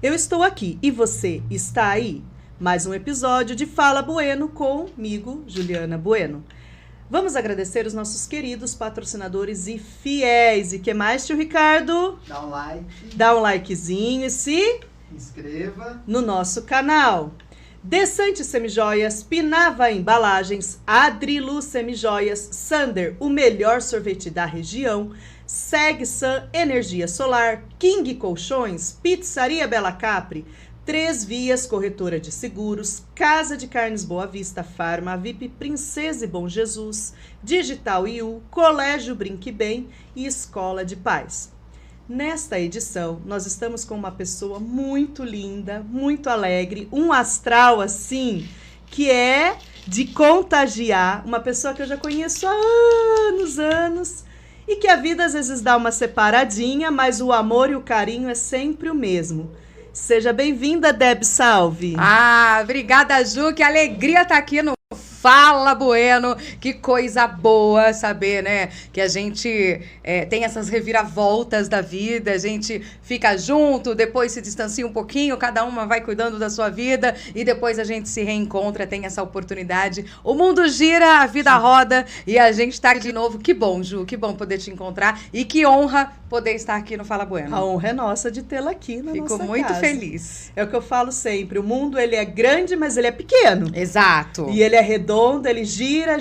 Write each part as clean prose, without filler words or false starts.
Eu estou aqui e você está aí? Mais um episódio de Fala Bueno comigo, Juliana Bueno. Vamos agradecer os nossos queridos patrocinadores e fiéis. E que mais, tio Ricardo? Dá um like. Dá um likezinho e se inscreva no nosso canal. Desante Semijoias, Pinava Embalagens, Adrilu Semijoias, Sander, o melhor sorvete da região, SegSan Energia Solar, King Colchões, Pizzaria Bela Capri, 3 Vias Corretora de Seguros, Casa de Carnes Boa Vista, Farma VIP, Princesa e Bom Jesus, Digital IU, Colégio Brinque Bem e Escola de Paz. Nesta edição, nós estamos com uma pessoa muito linda, muito alegre, um astral assim, que é de contagiar, uma pessoa que eu já conheço há anos, e que a vida às vezes dá uma separadinha, mas o amor e o carinho é sempre o mesmo. Seja bem-vinda, Deb Salve. Obrigada, Ju, que alegria estar aqui no Fala Bueno, que coisa boa saber, né, que a gente tem essas reviravoltas da vida, a gente fica junto, depois se distancia um pouquinho, cada uma vai cuidando da sua vida e depois a gente se reencontra, tem essa oportunidade. O mundo gira, a vida roda e a gente tá aqui de novo. Que bom, Ju, que bom poder te encontrar e que honra poder estar aqui no Fala Bueno. A honra é nossa de tê-la aqui na nossa casa. Fico muito feliz. É o que eu falo sempre, o mundo ele é grande, mas ele é pequeno. Exato. E ele é redondo, ele gira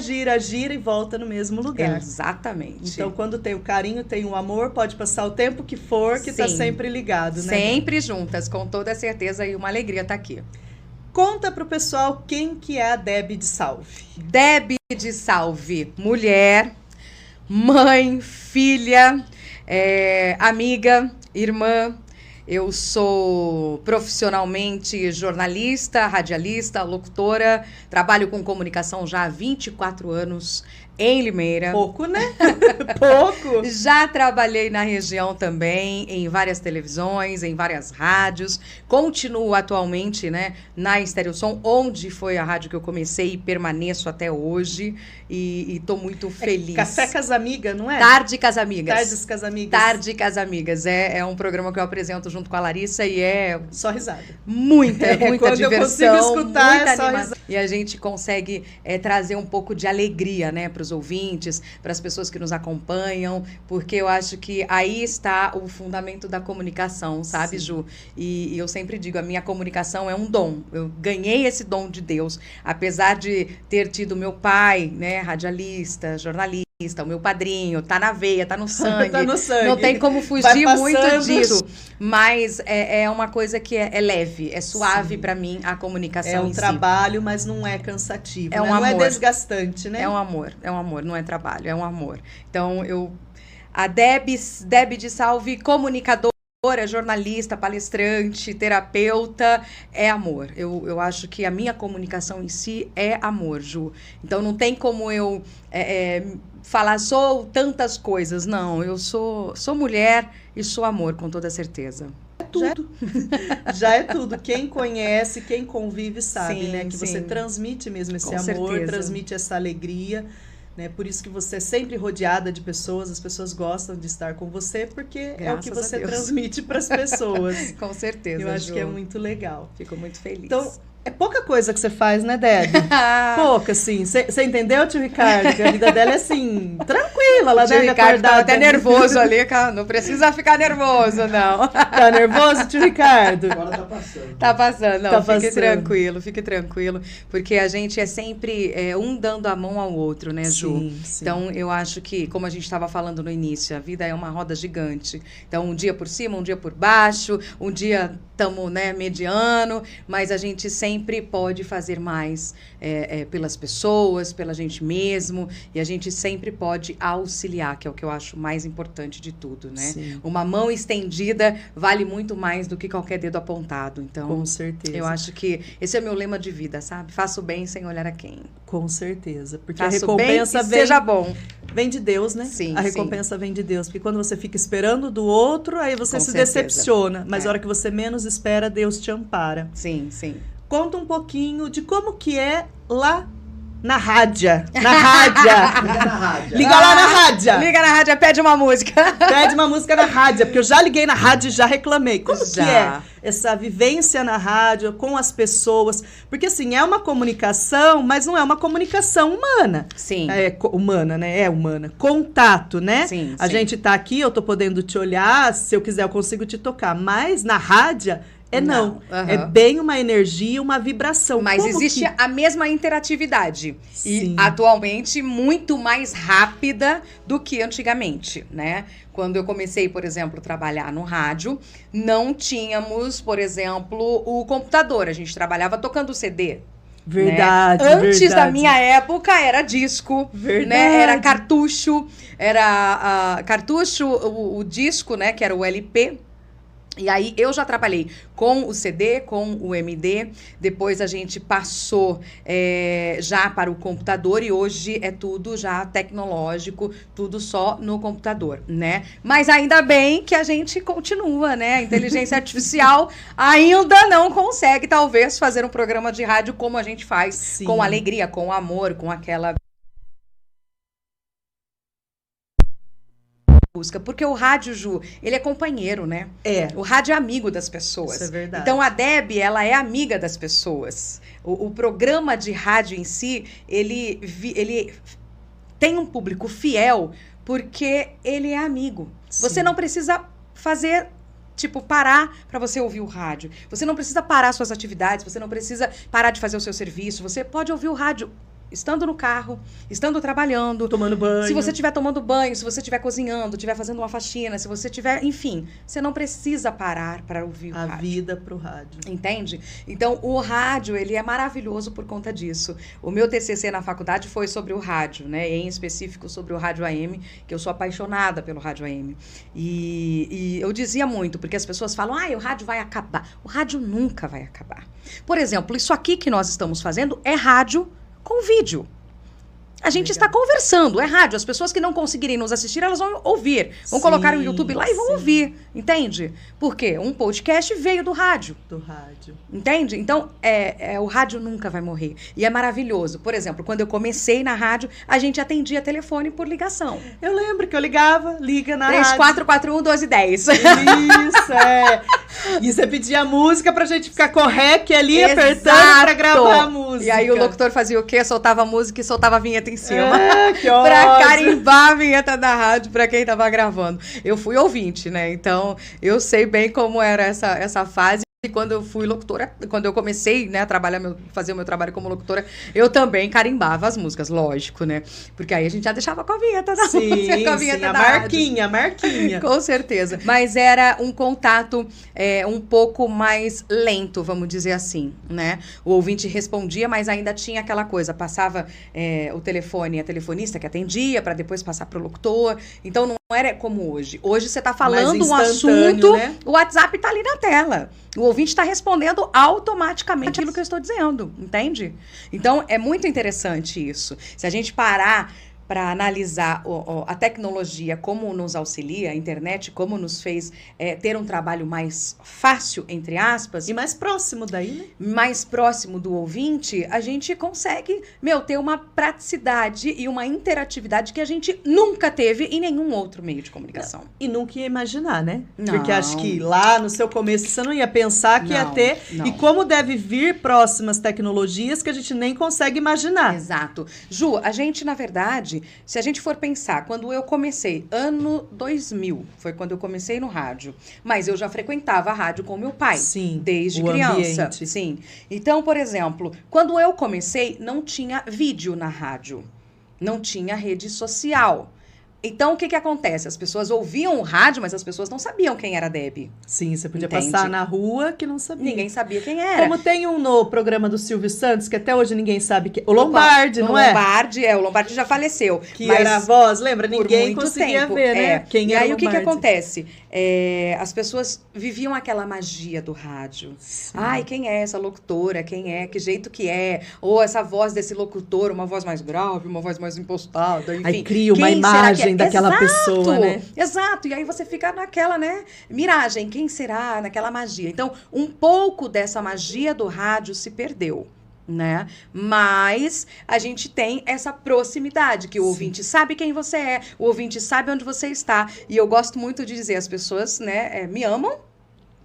e volta no mesmo lugar. Exatamente. Então, quando tem o carinho, tem o amor, pode passar o tempo que for, que tá sempre ligado, né? Sempre juntas, com toda certeza, e uma alegria estar aqui. Conta pro pessoal quem que é a Deb de Salve. Deb de Salve, mulher, mãe, filha, amiga, irmã. Eu sou profissionalmente jornalista, radialista, locutora, trabalho com comunicação já há 24 anos em Limeira. Pouco, né? Pouco. Já trabalhei na região também, em várias televisões, em várias rádios. Continuo atualmente, né, na Estereosom, onde foi a rádio que eu comecei e permaneço até hoje. E tô muito feliz. Café Casamiga, não é? Tarde Casamigas. Tardes Casamigas. Tarde Casamigas. É um programa que eu apresento junto com a Larissa e é... Só risada. Muita quando diversão. Eu consigo escutar, muita é só risada. E a gente consegue trazer um pouco de alegria, né, para os ouvintes, para as pessoas que nos acompanham, porque eu acho que aí está o fundamento da comunicação, sabe, Sim. Ju? E eu sempre digo, a minha comunicação é um dom. Eu ganhei esse dom de Deus, apesar de ter tido meu pai, né, radialista, jornalista, o meu padrinho, tá na veia, tá no sangue. Tá no sangue. Não tem como fugir muito disso. Mas é uma coisa que é leve, é suave para mim a comunicação. É um em trabalho, mas não é cansativo. É um né? Não amor. é desgastante, né? É um amor, não é trabalho, é um amor. Então, a Deb de Salve, comunicadora, jornalista, palestrante, terapeuta, é amor. Eu acho que a minha comunicação em si é amor, Ju. Então, não tem como eu falar, sou tantas coisas. Não, eu sou mulher e sou amor, com toda certeza. É tudo. Já é tudo. Quem conhece, quem convive sabe, Sim, né? Que sim. você transmite mesmo esse Com amor, certeza. transmite essa alegria. Né? Por isso que você é sempre rodeada de pessoas, as pessoas gostam de estar com você, porque é o que Graças a você Deus. transmite para as pessoas. Com certeza, Eu acho Ju. que é muito legal. Fico muito feliz. Então, é pouca coisa que você faz, né, Deb? Pouca, assim. Você entendeu, tio Ricardo? Que a vida dela é, assim, tranquila. Ela O tio deve Ricardo acordar tá até bem. nervoso ali, cara. Não precisa ficar nervoso, não. Tá nervoso, tio Ricardo? Agora tá passando. Tá passando, não, Tá fique passando. fique tranquilo, porque a gente é sempre um dando a mão ao outro, né, Ju? Sim, sim. Então, eu acho que, como a gente estava falando no início, a vida é uma roda gigante. Então, um dia por cima, um dia por baixo, um dia estamos, né, mediano, mas a gente sempre pode fazer mais pelas pessoas, pela gente mesmo, e a gente sempre pode auxiliar, que é o que eu acho mais importante de tudo, né? Sim. Uma mão estendida vale muito mais do que qualquer dedo apontado. Então, Com certeza. eu acho que esse é o meu lema de vida, sabe? Faço bem sem olhar a quem. Com certeza. Porque Faço a recompensa bem e seja bom. vem de Deus, né? Sim, a recompensa vem de Deus. Porque quando você fica esperando do outro, aí você Com se certeza. decepciona. Mas a hora que você menos espera, Deus te ampara. Sim, sim. Conta um pouquinho de como que é lá na rádia. Na rádia. Liga na rádio. Liga lá na rádia. Liga na rádio, pede uma música. Pede uma música na rádio, porque eu já liguei na rádio e já reclamei. Como que Já. é essa vivência na rádio com as pessoas? Porque, assim, é uma comunicação, mas não é uma comunicação humana. Sim. Humana, né? É humana. Contato, né? Sim, A sim. gente tá aqui, eu tô podendo te olhar, se eu quiser eu consigo te tocar. Mas na rádio, não. Aham. É bem uma energia, uma vibração. Mas Como existe que- a mesma interatividade. Sim. E atualmente muito mais rápida do que antigamente, né? Quando eu comecei, por exemplo, a trabalhar no rádio, não tínhamos, por exemplo, o computador. A gente trabalhava tocando CD. Verdade, Né? Antes da verdade. minha época era disco, Verdade. né? Era cartucho, cartucho, o disco, né? Que era o LP. E aí eu já trabalhei com o CD, com o MD, depois a gente passou já para o computador e hoje é tudo já tecnológico, tudo só no computador, né? Mas ainda bem que a gente continua, né? A inteligência artificial ainda não consegue, talvez, fazer um programa de rádio como a gente faz, Sim. com alegria, com amor, com aquela música, porque o rádio, Ju, ele é companheiro, né? É, O rádio é amigo das pessoas. isso é verdade. Então, a Deb, ela é amiga das pessoas. O programa de rádio em si, ele tem um público fiel porque ele é amigo. Você Sim. não precisa fazer... Tipo, parar para você ouvir o rádio. Você não precisa parar suas atividades, você não precisa parar de fazer o seu serviço. Você pode ouvir o rádio estando no carro, estando trabalhando, Tomando banho. se você estiver tomando banho, se você estiver cozinhando, estiver fazendo uma faxina, se você estiver... Enfim, você não precisa parar para ouvir o A rádio. vida pro rádio. Entende? Então, o rádio, ele é maravilhoso por conta disso. O meu TCC na faculdade foi sobre o rádio, né? Em específico sobre o rádio AM, que eu sou apaixonada pelo rádio AM. E eu dizia muito, porque as pessoas falam, o rádio vai acabar. O rádio nunca vai acabar. Por exemplo, isso aqui que nós estamos fazendo é rádio com vídeo. A gente está conversando, é rádio. As pessoas que não conseguirem nos assistir, elas vão ouvir. Vão colocar o YouTube lá e vão sim. ouvir. Entende? Por quê? Um podcast veio do rádio. Do rádio. Entende? Então, o rádio nunca vai morrer. E é maravilhoso. Por exemplo, quando eu comecei na rádio, a gente atendia telefone por ligação. Eu lembro que eu ligava, liga na rádio. 3441-1210. Isso, E você pedia música pra gente ficar com o rec ali, apertando pra gravar a música. E aí o locutor fazia o quê? Soltava a música e soltava a vinheta em cima. Que Pra ótimo. carimbar a vinheta da rádio pra quem tava gravando. Eu fui ouvinte, né? Então, eu sei bem como era essa fase. E quando eu fui locutora, quando eu comecei, né, a fazer o meu trabalho como locutora, eu também carimbava as músicas, lógico, né? Porque aí a gente já deixava com a vinheta da música, com a vinheta a da rádio. marquinha, a marquinha. Com certeza. Mas era um contato um pouco mais lento, vamos dizer assim, né? O ouvinte respondia, mas ainda tinha aquela coisa. Passava o telefone, a telefonista que atendia, para depois passar para o locutor. Então, não era como hoje. Hoje, você está falando um instantâneo, assunto, né? o WhatsApp está ali na tela. O ouvinte está respondendo automaticamente aquilo que eu estou dizendo, entende? Então, é muito interessante isso. Se a gente parar para analisar a tecnologia, como nos auxilia, a internet, como nos fez ter um trabalho mais fácil, entre aspas, E mais próximo daí, né? mais próximo do ouvinte, a gente consegue, ter uma praticidade e uma interatividade que a gente nunca teve em nenhum outro meio de comunicação. E nunca ia imaginar, né? Não. Porque acho que lá no seu começo você não ia pensar que ia Não, ter. não. E como deve vir próximas tecnologias que a gente nem consegue imaginar. Exato. Ju, a gente, na verdade, se a gente for pensar, quando eu comecei, ano 2000, foi quando eu comecei no rádio, mas eu já frequentava a rádio com meu pai. Sim, Desde o criança. ambiente. Sim. Então, por exemplo, quando eu comecei, não tinha vídeo na rádio. Não tinha rede social. Então, o que acontece? As pessoas ouviam o rádio, mas as pessoas não sabiam quem era a Deb. Sim, você podia Entende? passar na rua que não sabia. Ninguém sabia quem era. Como tem um no programa do Silvio Santos, que até hoje ninguém sabe que... O Lombardi, O não é? o Lombardi já faleceu. Que mas era a voz, lembra? por Ninguém muito conseguia tempo, ver, né? Quem e era aí, o que Lombardi. acontece? As pessoas viviam aquela magia do rádio. Sim. Ai, quem é essa locutora? Quem é? Que jeito que é? Ou essa voz desse locutor, uma voz mais grave, uma voz mais impostada, enfim. Aí cria uma Quem será que imagem é? daquela Exato, pessoa, né? Exato. E aí você fica naquela, né, miragem. Quem será? Naquela magia. Então, um pouco dessa magia do rádio se perdeu. né? Mas a gente tem essa proximidade, que o ouvinte sabe quem você é, o ouvinte sabe onde você está. E eu gosto muito de dizer, as pessoas, né, me amam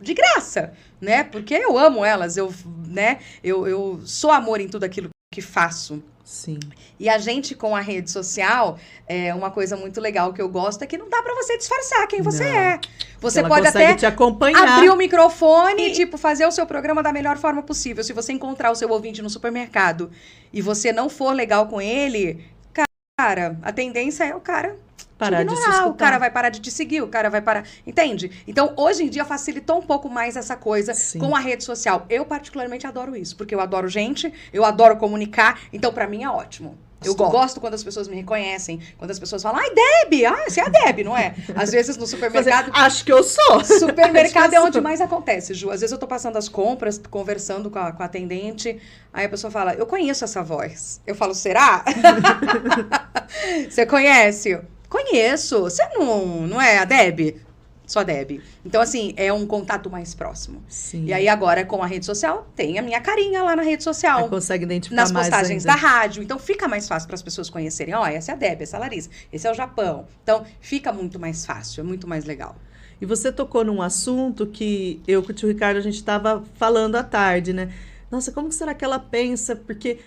de graça, né? Porque eu amo elas, eu sou amor em tudo aquilo que faço. Sim. E a gente, com a rede social, uma coisa muito legal que eu gosto é que não dá pra você disfarçar quem você é. Você Ela pode consegue até te acompanhar. abrir o microfone e, tipo, fazer o seu programa da melhor forma possível. Se você encontrar o seu ouvinte no supermercado e você não for legal com ele, cara, a tendência é o cara Parar te de se ignorar, o escutar. cara vai parar de te seguir, o cara vai parar... Entende? Então, hoje em dia, facilitou um pouco mais essa coisa Sim. com a rede social. Eu, particularmente, adoro isso, porque eu adoro gente, eu adoro comunicar, então, pra mim, é ótimo. Eu gosto quando as pessoas me reconhecem, quando as pessoas falam, ai, Deb, você é a Deb, não é? Às vezes, no supermercado... Acho que eu sou. Supermercado é onde mais acontece, Ju. Às vezes eu tô passando as compras, conversando com a atendente, aí a pessoa fala, eu conheço essa voz. Eu falo, será? Você conhece? Conheço. Você não é a Deb? Sou a Deb. Então, assim, é um contato mais próximo. Sim. E aí, agora, com a rede social, tem a minha carinha lá na rede social. Aí consegue identificar Nas mais postagens ainda. da rádio. Então, fica mais fácil para as pessoas conhecerem. Ó, essa é a Deb, essa é a Larissa, esse é o Japão. Então, fica muito mais fácil, é muito mais legal. E você tocou num assunto que eu com o tio Ricardo, a gente estava falando à tarde, né? Nossa, como será que ela pensa? Porque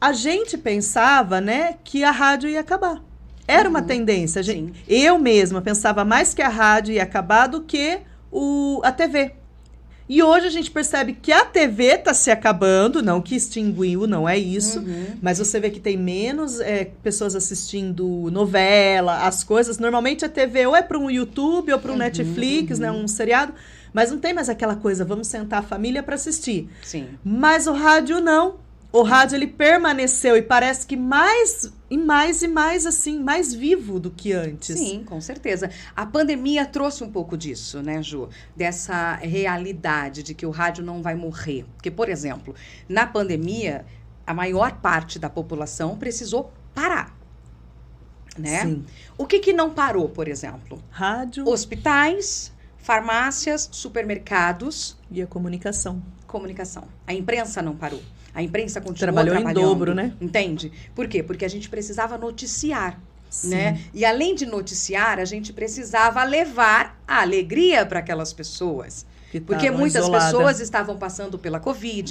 a gente pensava, né, que a rádio ia acabar. Era uma tendência. Eu mesma pensava mais que a rádio ia acabar do que a TV. E hoje a gente percebe que a TV está se acabando, não que extinguiu, não é isso. Mas você vê que tem menos pessoas assistindo novela, as coisas. Normalmente a TV ou é para um YouTube ou para um Netflix, né, um seriado. Mas não tem mais aquela coisa, vamos sentar a família para assistir. Sim. Mas o rádio não. O rádio, ele permaneceu e parece que mais assim, mais vivo do que antes. Sim, com certeza. A pandemia trouxe um pouco disso, né, Ju? Dessa realidade de que o rádio não vai morrer. Porque, por exemplo, na pandemia, a maior parte da população precisou parar, né? Sim. O que não parou, por exemplo? Rádio Hospitais, farmácias, supermercados, e a comunicação. comunicação. A imprensa não parou. A imprensa continuou Trabalhou em trabalhando. dobro, né? Entende? Por quê? Porque a gente precisava noticiar, Sim. né? E além de noticiar, a gente precisava levar a alegria para aquelas pessoas. Que Porque estavam muitas isoladas. pessoas estavam passando pela Covid,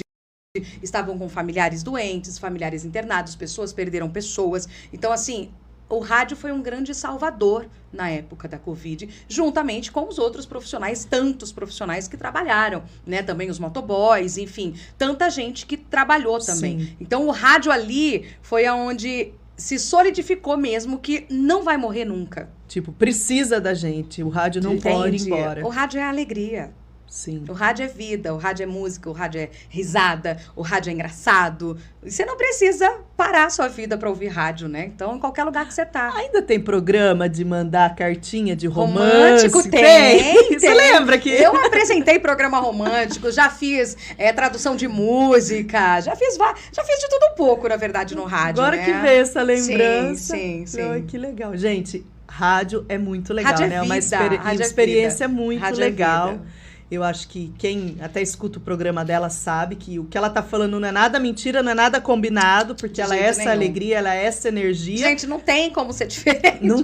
estavam com familiares doentes, familiares internados, pessoas perderam pessoas. Então, assim, o rádio foi um grande salvador na época da Covid, juntamente com os outros profissionais, tantos profissionais que trabalharam, né? Também os motoboys, enfim, tanta gente que trabalhou também. Sim. Então, o rádio ali foi onde se solidificou mesmo que não vai morrer nunca. Tipo, precisa da gente. O rádio não pode ir Entende? embora. O rádio é alegria. Sim. O rádio é vida, o rádio é música, o rádio é risada, o rádio é engraçado. E você não precisa parar a sua vida para ouvir rádio, né? Então, em qualquer lugar que você tá. Ainda tem programa de mandar cartinha de romance? Romântico tem. Você lembra que... Eu apresentei programa romântico, já fiz tradução de música, já fiz de tudo um pouco, na verdade, no rádio, Agora né? que veio essa lembrança. Sim. Ai, que legal. Gente, rádio é muito legal, Rádio é né? É uma vida, rádio é experiência vida. muito Rádio é legal. vida. Eu acho que quem até escuta o programa dela sabe que o que ela tá falando não é nada mentira, não é nada combinado, porque De ela é jeito essa nenhum. alegria, ela é essa energia. Gente, não tem como ser diferente. Não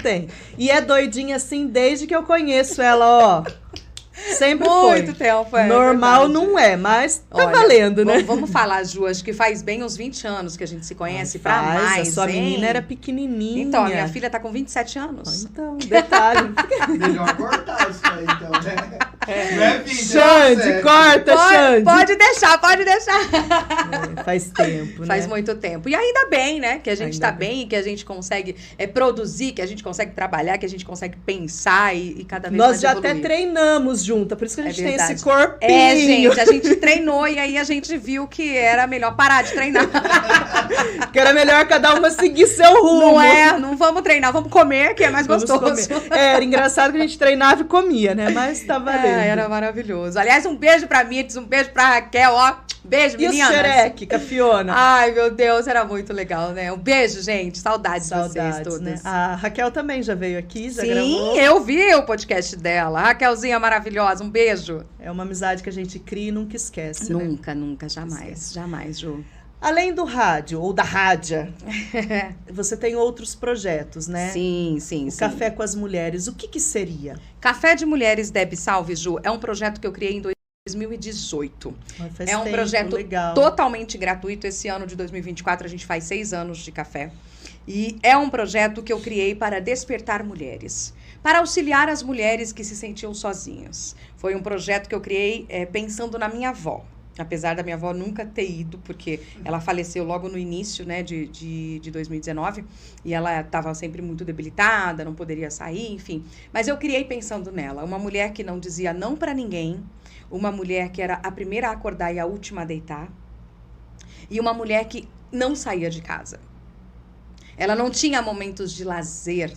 tem. E é doidinha assim desde que eu conheço ela, ó. Sempre Muito foi. tempo, é Normal verdade. não é, mas tá Olha, valendo, né? Vamos falar, Ju, acho que faz bem uns 20 anos que a gente se conhece pra Faz, mais, a sua hein? menina era pequenininha. Então, a minha filha tá com 27 anos. Então, detalhe. Melhor cortar isso aí, então, né? Não é 20, Xande, corta, Xande. Pode deixar. Faz tempo, né? Faz muito tempo. E ainda bem, né? Que a gente Ainda tá bem, que a gente consegue produzir, que a gente consegue trabalhar, que a gente consegue pensar e cada vez Nós mais já evoluir. até treinamos junto, por isso que a gente tem verdade. esse corpinho. Gente, a gente treinou e aí a gente viu que era melhor parar de treinar. Que era melhor cada uma seguir seu rumo. Não é? Não vamos treinar, vamos comer, que é mais Vamos gostoso. comer. Era engraçado que a gente treinava e comia, né? Mas tá valendo. era maravilhoso. Aliás, um beijo pra Mirtz, um beijo pra Raquel, ó. Beijo, E meninas. o xereque, com a Fiona? Ai, meu Deus, era muito legal, né? Um beijo, gente. Saudades de vocês todas. né? A Raquel também já veio aqui, já Sim, gravou. eu vi o podcast dela. Raquelzinha maravilhosa, um beijo. É uma amizade que a gente cria e nunca esquece, né? Nunca, nunca, jamais. Jamais, Ju. Além do rádio, ou da rádia, você tem outros projetos, né? Sim. O Café com as Mulheres, o que seria? Café de Mulheres Deb Salve, Ju, é um projeto que eu criei em 2018. Faz É um tempo, projeto legal. totalmente gratuito. Esse ano de 2024 a gente faz 6 anos de café. E é um projeto que eu criei para despertar mulheres, para auxiliar as mulheres que se sentiam sozinhas. Foi um projeto que eu criei pensando na minha avó. Apesar da minha avó nunca ter ido, porque ela faleceu logo no início, né, de 2019, e ela estava sempre muito debilitada, não poderia sair, enfim. Mas eu criei pensando nela, uma mulher que não dizia não para ninguém, uma mulher que era a primeira a acordar e a última a deitar, e uma mulher que não saía de casa. Ela não tinha momentos de lazer,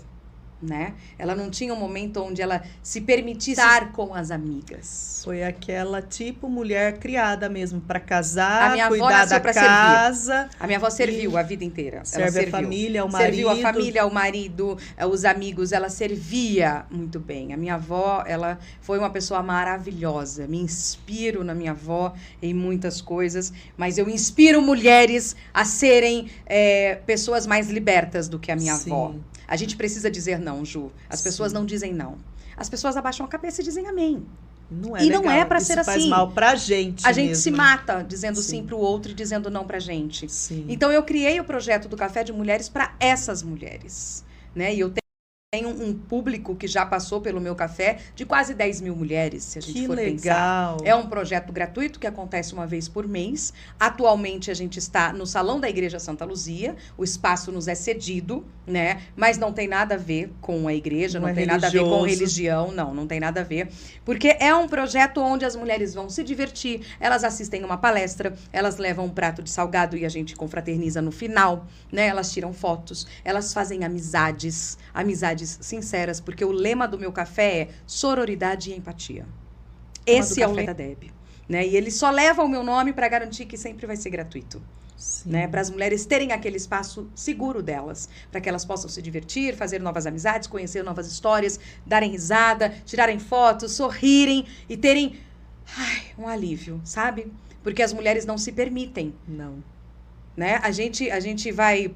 né? Ela não tinha um momento onde ela se permitisse estar com as amigas. Foi aquela tipo mulher criada mesmo para casar, A minha avó cuidar nasceu da pra casa. A minha avó serviu a vida inteira. Serve ela serviu. a família, o marido. Serviu a família, o marido, os amigos. Ela servia muito bem. A minha avó, ela foi uma pessoa maravilhosa. Me inspiro na minha avó em muitas coisas, mas eu inspiro mulheres a serem pessoas mais libertas do que a minha avó. A gente precisa dizer não, Ju. As pessoas não dizem não. As pessoas abaixam a cabeça e dizem amém. Não é E legal. não é pra Isso ser faz assim. mal pra gente A gente mesmo. se mata dizendo Sim. sim pro outro e dizendo não pra gente. Sim. Então eu criei o projeto do Café de Mulheres para essas mulheres, né? E eu tenho um público que já passou pelo meu café de quase 10 mil mulheres, se a gente Que for legal. pensar. É um projeto gratuito que acontece uma vez por mês. Atualmente a gente está no Salão da Igreja Santa Luzia. O espaço nos é cedido, né? Mas não tem nada a ver com a igreja, não tem nada a ver com religião, não tem nada a ver. Porque é um projeto onde as mulheres vão se divertir, elas assistem uma palestra, elas levam um prato de salgado e a gente confraterniza no final, né? Elas tiram fotos, elas fazem amizades sinceras, porque o lema do meu café é sororidade e empatia. Esse é o lema da Deb, né? E ele só leva o meu nome para garantir que sempre vai ser gratuito. Sim. Né, para as mulheres terem aquele espaço seguro delas, para que elas possam se divertir, fazer novas amizades, conhecer novas histórias, darem risada, tirarem fotos, sorrirem e terem um alívio, sabe? Porque as mulheres não se permitem. Não. Né? A gente vai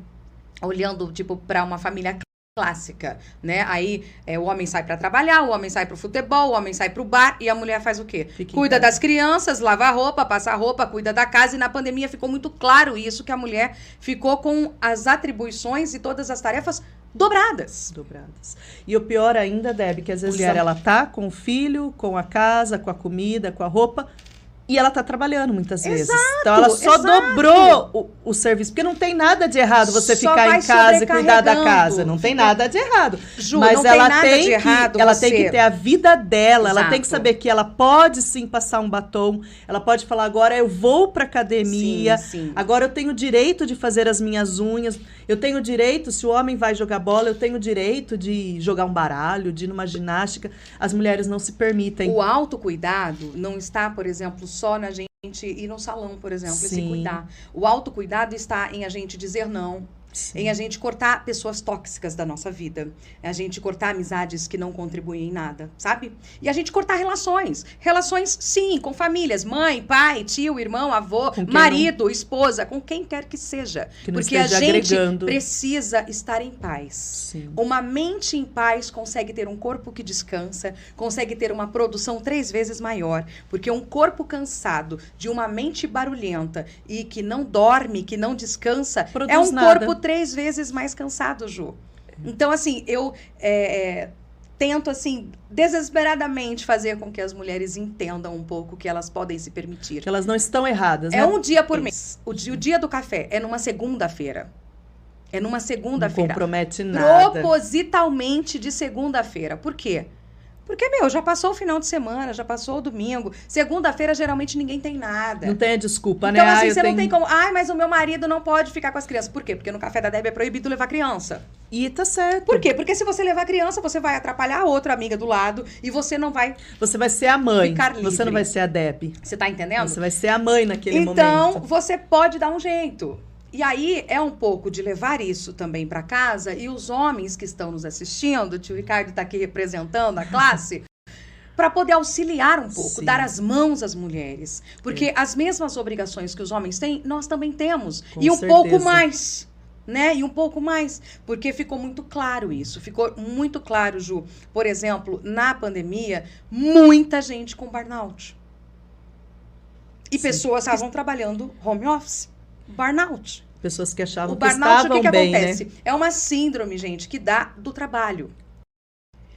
olhando tipo para uma família clássica, né? Aí o homem sai para trabalhar, o homem sai pro futebol, o homem sai pro bar e a mulher faz o quê? Cuida das crianças, lava a roupa, passa a roupa, cuida da casa. E na pandemia ficou muito claro isso, que a mulher ficou com as atribuições e todas as tarefas dobradas. E o pior ainda, Deb, que às vezes a mulher ela tá com o filho, com a casa, com a comida, com a roupa, e ela tá trabalhando muitas vezes. Então ela só dobrou o serviço. Porque não tem nada de errado você ficar em casa e cuidar da casa. Não tem nada de errado. Ju, mas não ela tem nada de errado. Ela tem que ter a vida dela. Exato. Ela tem que saber que ela pode sim passar um batom. Ela pode falar, agora eu vou pra academia. Sim. Agora eu tenho o direito de fazer as minhas unhas. Eu tenho o direito, se o homem vai jogar bola, eu tenho o direito de jogar um baralho, de ir numa ginástica. As mulheres não se permitem. O autocuidado não está, por exemplo, só na gente ir no salão, por exemplo, e se cuidar. O autocuidado está em a gente dizer não, em a gente cortar pessoas tóxicas da nossa vida, a gente cortar amizades que não contribuem em nada, sabe? E a gente cortar relações. Relações, sim, com famílias, mãe, pai, tio, irmão, avô, marido, esposa, com quem quer que seja. Porque a gente precisa estar em paz. Sim. Uma mente em paz consegue ter um corpo que descansa, consegue ter uma produção 3 vezes maior. Porque um corpo cansado de uma mente barulhenta e que não dorme, que não descansa, é um corpo 3 vezes mais cansado, Ju. Então, assim, eu tento, assim, desesperadamente fazer com que as mulheres entendam um pouco que elas podem se permitir. Que elas não estão erradas, né? É um dia por mês. O dia do café é numa segunda-feira. É numa segunda-feira. Não compromete nada. Propositalmente de segunda-feira. Por quê? Porque, já passou o final de semana, já passou o domingo. Segunda-feira, geralmente, ninguém tem nada. Não tem a desculpa, né? Então, assim, você não tem como... mas o meu marido não pode ficar com as crianças. Por quê? Porque no café da Debbie é proibido levar criança. E tá certo. Por quê? Porque se você levar criança, você vai atrapalhar a outra amiga do lado e você não vai... Você vai ser a mãe. Ficar livre. Você não vai ser a Debbie. Você tá entendendo? Você vai ser a mãe naquele momento. Então, você pode dar um jeito. E aí, é um pouco de levar isso também para casa. E os homens que estão nos assistindo, o tio Ricardo tá aqui representando a classe... para poder auxiliar um pouco, Sim. dar as mãos às mulheres. Porque as mesmas obrigações que os homens têm, nós também temos. Com e um certeza. pouco mais, né? E um pouco mais. Porque ficou muito claro isso. Ficou muito claro, Ju. Por exemplo, na pandemia, muita gente com burnout. E Sim. pessoas estavam trabalhando home office. Burnout. Pessoas que achavam O que burnout, estavam o que bem, acontece? né? É uma síndrome, gente, que dá do trabalho.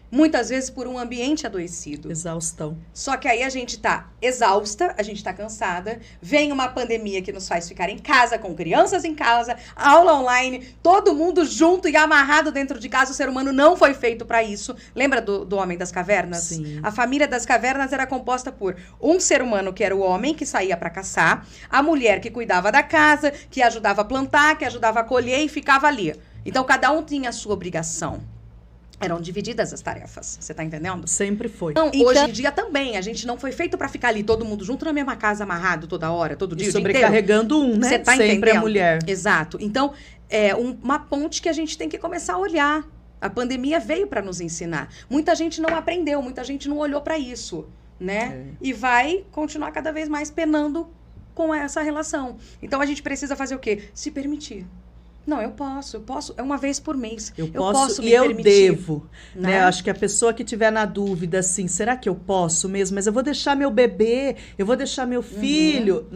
Muitas vezes por um ambiente adoecido. Exaustão. Só que aí a gente tá exausta, a gente tá cansada, vem uma pandemia que nos faz ficar em casa, com crianças em casa, aula online, todo mundo junto e amarrado dentro de casa. O ser humano não foi feito para isso. Lembra do Homem das Cavernas? Sim. A família das cavernas era composta por um ser humano que era o homem, que saía para caçar, a mulher que cuidava da casa, que ajudava a plantar, que ajudava a colher e ficava ali. Então cada um tinha a sua obrigação. Eram divididas as tarefas, você tá entendendo? Sempre foi. Então, hoje em dia também, a gente não foi feito pra ficar ali todo mundo junto na mesma casa, amarrado toda hora, todo dia, E o dia inteiro. sobrecarregando um, né? Você tá Sempre entendendo? a mulher. Exato. Então, é uma ponte que a gente tem que começar a olhar. A pandemia veio pra nos ensinar. Muita gente não aprendeu, muita gente não olhou pra isso, né? E vai continuar cada vez mais penando com essa relação. Então, a gente precisa fazer o quê? Se permitir. Não, eu posso, é uma vez por mês. Eu posso me e eu permitir, devo, né? né? Acho que a pessoa que tiver na dúvida, assim, será que eu posso mesmo? Mas eu vou deixar meu bebê, eu vou deixar meu filho.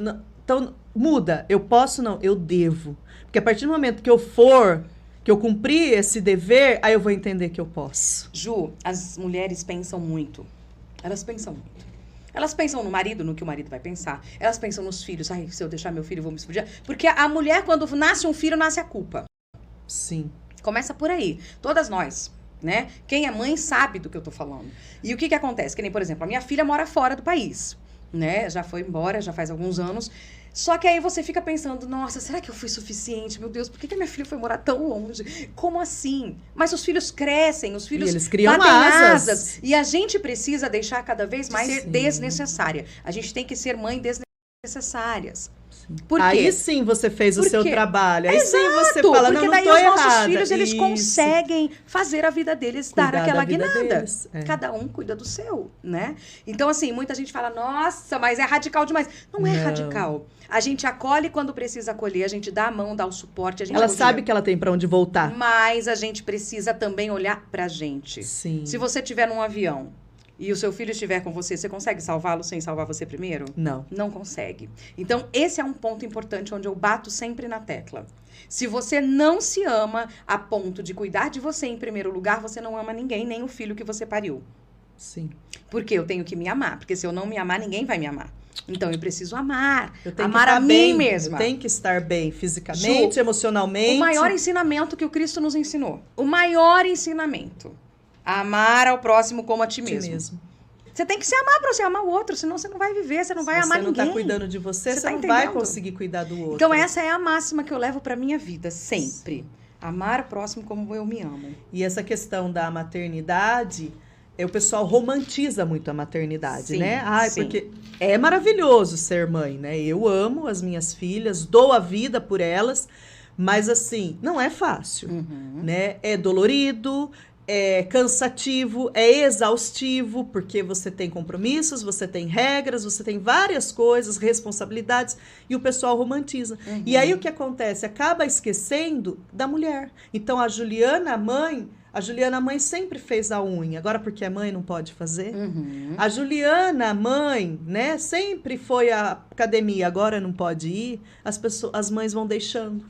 Então, muda. Eu posso, não, eu devo. Porque a partir do momento que eu cumprir esse dever, aí eu vou entender que eu posso. Ju, as mulheres pensam muito. Elas pensam muito. Elas pensam no marido, no que o marido vai pensar. Elas pensam nos filhos. Ai, se eu deixar meu filho, eu vou me explodir. Porque a mulher, quando nasce um filho, nasce a culpa. Sim. Começa por aí. Todas nós, né? Quem é mãe sabe do que eu tô falando. E o que acontece? Que nem, por exemplo, a minha filha mora fora do país, né? Já foi embora, já faz alguns anos. Só que aí você fica pensando, nossa, será que eu fui suficiente? Meu Deus, por que a minha filha foi morar tão longe? Como assim? Mas os filhos crescem, os filhos eles criam batem asas. E a gente precisa deixar cada vez mais ser Sim. desnecessária. A gente tem que ser mãe desnecessárias. Por quê? Aí sim você fez o seu trabalho. Aí sim você Exato, fala, porque não daí tô os nossos errada. filhos, eles Isso. conseguem fazer a vida deles dar Cuidar aquela da vida guinada. deles, é. Cada um cuida do seu, né? Então, assim, muita gente fala, nossa, mas é radical demais. Não é radical. A gente acolhe quando precisa acolher, a gente dá a mão, dá o suporte, a gente Ela acolhe. sabe que ela tem pra onde voltar. Mas a gente precisa também olhar pra gente. Sim. Se você estiver num avião e o seu filho estiver com você, você consegue salvá-lo sem salvar você primeiro? Não. Não consegue. Então, esse é um ponto importante onde eu bato sempre na tecla. Se você não se ama a ponto de cuidar de você em primeiro lugar, você não ama ninguém, nem o filho que você pariu. Sim. Porque eu tenho que me amar. Porque se eu não me amar, ninguém vai me amar. Então, eu preciso amar. Eu tenho Amar que a estar mim bem, mesma. Eu tenho que estar bem fisicamente, Ju, emocionalmente. O maior ensinamento que o Cristo nos ensinou. O maior ensinamento. Amar ao próximo como a ti mesmo. Você tem que se amar pra você amar o outro, senão você não vai viver, você não vai amar ninguém. Se você não tá cuidando de você, você tá não vai entendendo? conseguir cuidar do outro. Então, essa é a máxima que eu levo pra minha vida, sempre. Amar o próximo como eu me amo. E essa questão da maternidade, o pessoal romantiza muito a maternidade, Sim, né? Ai, sim. porque é maravilhoso ser mãe, né? Eu amo as minhas filhas, dou a vida por elas, mas assim, não é fácil, né? É dolorido, é cansativo, é exaustivo, porque você tem compromissos, você tem regras, você tem várias coisas, responsabilidades, e o pessoal romantiza. E aí o que acontece? Acaba esquecendo da mulher. Então a Juliana mãe sempre fez a unha, agora porque é mãe não pode fazer. A Juliana mãe, né, sempre foi à academia, agora não pode ir. As mães vão deixando.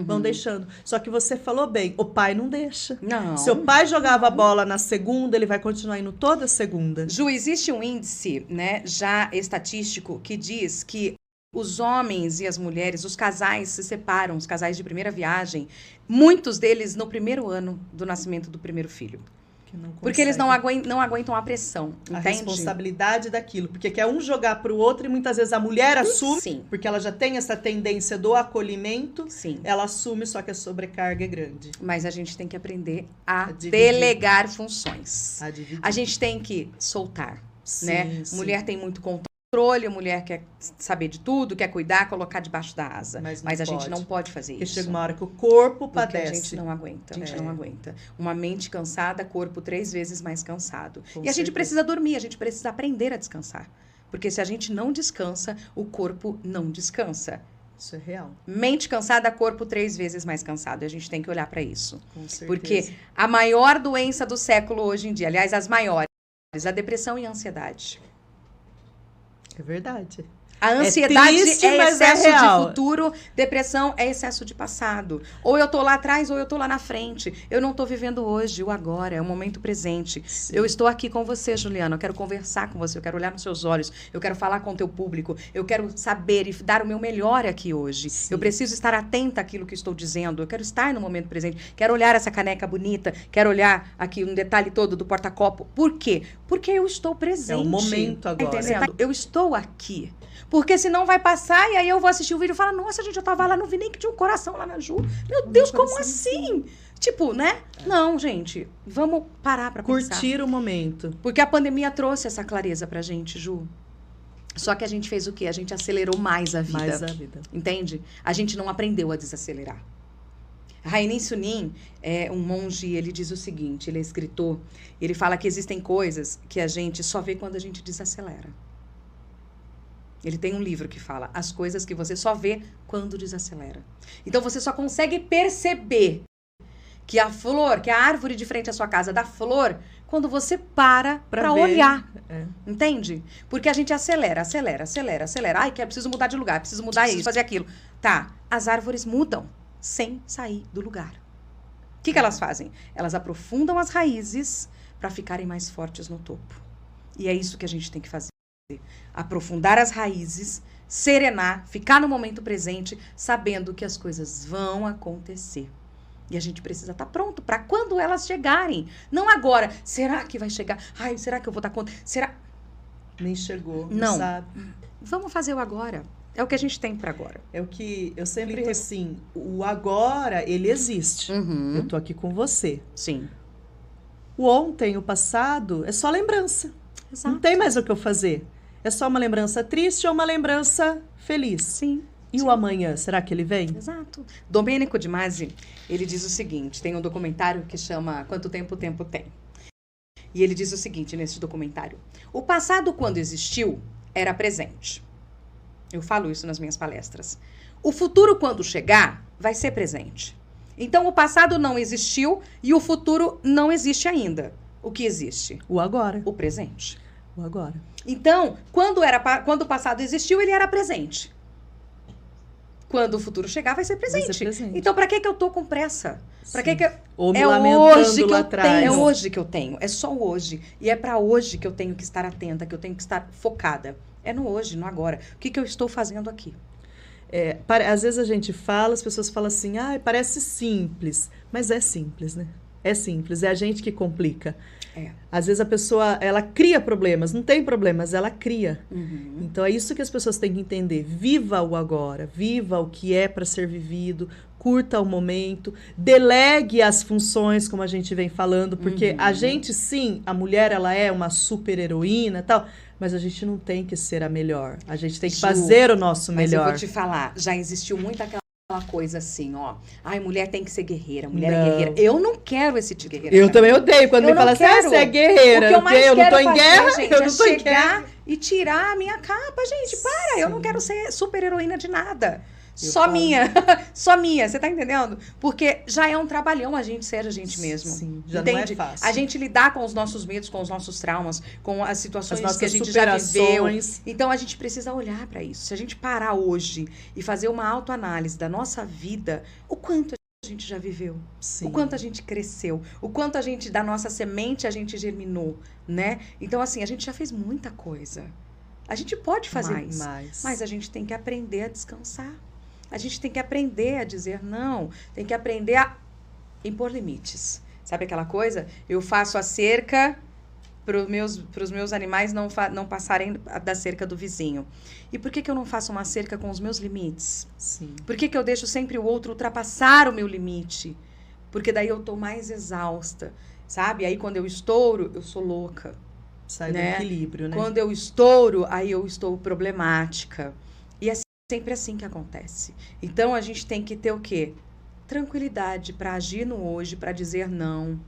Vão deixando. Só que você falou bem, o pai não deixa. Não. Se o pai jogava a bola na segunda, ele vai continuar indo toda segunda. Ju, existe um índice, né, já estatístico, que diz que os homens e as mulheres, os casais se separam, os casais de primeira viagem, muitos deles no primeiro ano do nascimento do primeiro filho. Porque eles consegue. não aguentam a pressão, A entende? responsabilidade daquilo. Porque quer um jogar pro outro e muitas vezes a mulher assume, Sim. porque ela já tem essa tendência do acolhimento, Sim. ela assume, só que a sobrecarga é grande. Mas a gente tem que aprender a dividir. delegar funções. A dividir. A gente tem que soltar, Sim, né? sim. Mulher tem muito controle, mulher quer saber de tudo, quer cuidar, colocar debaixo da asa. Mas Mas não a gente pode. não pode fazer Porque isso. chega uma hora que o corpo Porque a padece. gente não aguenta, a gente É. não aguenta. Uma mente cansada, corpo 3 vezes mais cansado. Com E a gente certeza. precisa dormir, a gente precisa aprender a descansar. Porque se a gente não descansa, o corpo não descansa. Isso é real, Mente cansada, corpo 3 vezes mais cansado. E a gente tem que olhar para isso. com certeza. Porque a maior doença do século hoje em dia, aliás, as maiores, a depressão e a ansiedade. É verdade. A ansiedade triste, é mas é excesso de real. futuro, depressão é excesso de passado. Ou eu tô lá atrás ou eu tô lá na frente. Eu não tô vivendo hoje, o agora, é o momento presente. Sim. Eu estou aqui com você, Juliana, eu quero conversar com você, eu quero olhar nos seus olhos, eu quero falar com o teu público, eu quero saber e dar o meu melhor aqui hoje. Sim. Eu preciso estar atenta àquilo que estou dizendo, eu quero estar no momento presente, quero olhar essa caneca bonita, quero olhar aqui um detalhe todo do porta-copo. Por quê? Porque eu estou presente. É o momento agora. Tá entendendo? Eu estou aqui. Porque senão vai passar e aí eu vou assistir o vídeo e falar, nossa, gente, eu tava lá, não vi nem que tinha um coração lá na Ju. Meu Deus, como coração assim? Tipo, né? Não, gente, vamos parar pra pensar. Curtir o momento. Porque a pandemia trouxe essa clareza pra gente, Ju. Só que a gente fez o quê? A gente acelerou mais a vida. Mais a vida. Entende? A gente não aprendeu a desacelerar. Haemin Sunim é um monge, ele diz o seguinte, ele é escritor, ele fala que existem coisas que a gente só vê quando a gente desacelera. Ele tem um livro que fala as coisas que você só vê quando desacelera. Então você só consegue perceber que a flor, que a árvore de frente à sua casa dá flor, quando você para pra ver. olhar. É. Entende? Porque a gente acelera. Ai, que preciso mudar de lugar, preciso mudar isso, fazer aquilo. Tá, as árvores mudam sem sair do lugar. O que elas fazem? Elas aprofundam as raízes para ficarem mais fortes no topo. E é isso que a gente tem que fazer. Aprofundar as raízes, serenar, ficar no momento presente, sabendo que as coisas vão acontecer. E a gente precisa estar pronto para quando elas chegarem. Não agora. Será que vai chegar? Ai, será que eu vou dar conta? Será? Nem chegou, Não. sabe? Vamos fazer o agora. É o que a gente tem para agora. É o que eu sempre digo assim, o agora, ele existe. Uhum. Eu tô aqui com você. Sim. O ontem, o passado, é só lembrança. Exato. Não tem mais o que eu fazer. É só uma lembrança triste ou uma lembrança feliz. Sim. E o amanhã, será que ele vem? Exato. Domênico de Masi, ele diz o seguinte, tem um documentário que chama Quanto Tempo o Tempo Tem. E ele diz o seguinte nesse documentário. O passado, quando existiu, era presente. Eu falo isso nas minhas palestras. O futuro, quando chegar, vai ser presente. Então, o passado não existiu e o futuro não existe ainda. O que existe? O agora. O presente. O agora. Então, quando o passado existiu, ele era presente. Quando o futuro chegar, vai ser presente. Vai ser presente. Então, pra que eu tô com pressa? Pra que eu... Ou me É lamentando hoje que lá eu atrás. tenho. É hoje que eu tenho. É só hoje. E é pra hoje que eu tenho que estar atenta, que eu tenho que estar focada. É no hoje, no agora. O que eu estou fazendo aqui? Às vezes a gente fala, as pessoas falam assim, parece simples. Mas é simples, né? É simples, é a gente que complica. É. Às vezes a pessoa, ela cria problemas, não tem problemas, ela cria. Uhum. Então é isso que as pessoas têm que entender. Viva o agora, viva o que é para ser vivido, curta o momento, delegue as funções, como a gente vem falando, porque a gente, sim, a mulher, ela é uma super heroína e tal, mas a gente não tem que ser a melhor. A gente tem que fazer o nosso Mas melhor. eu vou te falar, já existiu muito aquela coisa assim, ó. Ai, mulher tem que ser guerreira, mulher é Não. guerreira. Eu não quero esse tipo de guerreira. Eu também odeio quando Eu me não fala assim, quero. você é guerreira. O que eu mais eu não quero tô em fazer, guerra, gente, eu é não tô em guerra. chegar e tirar a minha capa, gente. Para, eu não quero ser super heroína de nada. Eu Só falo. minha. Só minha, você tá entendendo? Porque já é um trabalhão a gente ser a gente mesmo. Sim, já entende? não é fácil. A gente lidar com os nossos medos, com os nossos traumas, com as situações As nossas que a gente já viveu. superações. Então a gente precisa olhar para isso. Se a gente parar hoje e fazer uma autoanálise da nossa vida, o quanto a gente já viveu, Sim. o quanto a gente cresceu, o quanto a gente, da nossa semente, a gente germinou, né? Então, assim, a gente já fez muita coisa. A gente pode fazer mais, mas a gente tem que aprender a descansar. A gente tem que aprender a dizer não, tem que aprender a impor limites. Sabe aquela coisa? Eu faço a cerca para os meus animais não passarem da cerca do vizinho. E por que eu não faço uma cerca com os meus limites? Sim. Por que eu deixo sempre o outro ultrapassar o meu limite? Porque daí eu tô mais exausta, sabe? Aí quando eu estouro, eu sou louca. Sai do equilíbrio, né? Quando eu estouro, aí eu estou problemática. E é sempre assim que acontece. Então a gente tem que ter o quê? Tranquilidade para agir no hoje, para dizer não.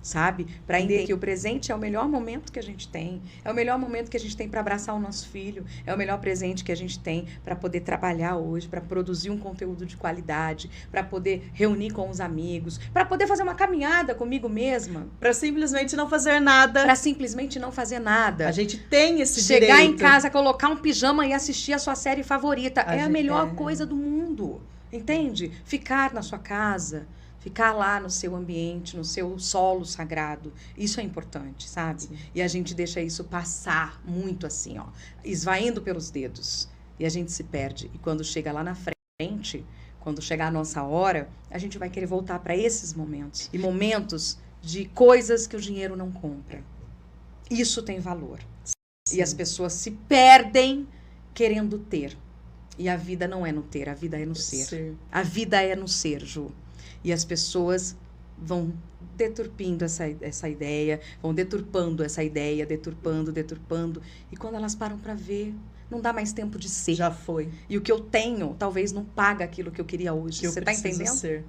Sabe? Para entender que o presente é o melhor momento que a gente tem. É o melhor momento que a gente tem para abraçar o nosso filho. É o melhor presente que a gente tem para poder trabalhar hoje, para produzir um conteúdo de qualidade, para poder reunir com os amigos, para poder fazer uma caminhada comigo mesma. Para simplesmente não fazer nada. Para simplesmente não fazer nada. A gente tem esse direito. Chegar em casa, colocar um pijama e assistir a sua série favorita. É a melhor coisa do mundo. Entende? Ficar na sua casa. Ficar lá no seu ambiente, no seu solo sagrado. Isso é importante, sabe? Sim. E a gente deixa isso passar muito assim, ó. Esvaindo pelos dedos. E a gente se perde. E quando chega lá na frente, quando chegar a nossa hora, a gente vai querer voltar para esses momentos. E momentos de coisas que o dinheiro não compra. Isso tem valor. Sim. E as pessoas se perdem querendo ter. E a vida não é no ter, a vida é no ser. Sim. A vida é no ser, Ju. E as pessoas vão deturpando essa ideia, vão deturpando essa ideia, deturpando. E quando elas param para ver, não dá mais tempo de ser. Já foi. E o que eu tenho, talvez não paga aquilo que eu queria hoje. Você tá entendendo? Ser.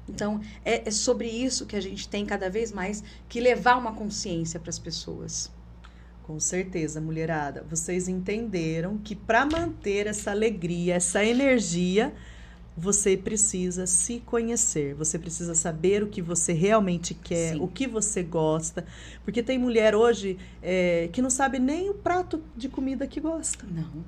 Então, é sobre isso que a gente tem cada vez mais que levar uma consciência para as pessoas. Com certeza, mulherada. Vocês entenderam que para manter essa alegria, essa energia... Você precisa se conhecer, você precisa saber o que você realmente quer, Sim. o que você gosta. Porque tem mulher hoje que não sabe nem o prato de comida que gosta.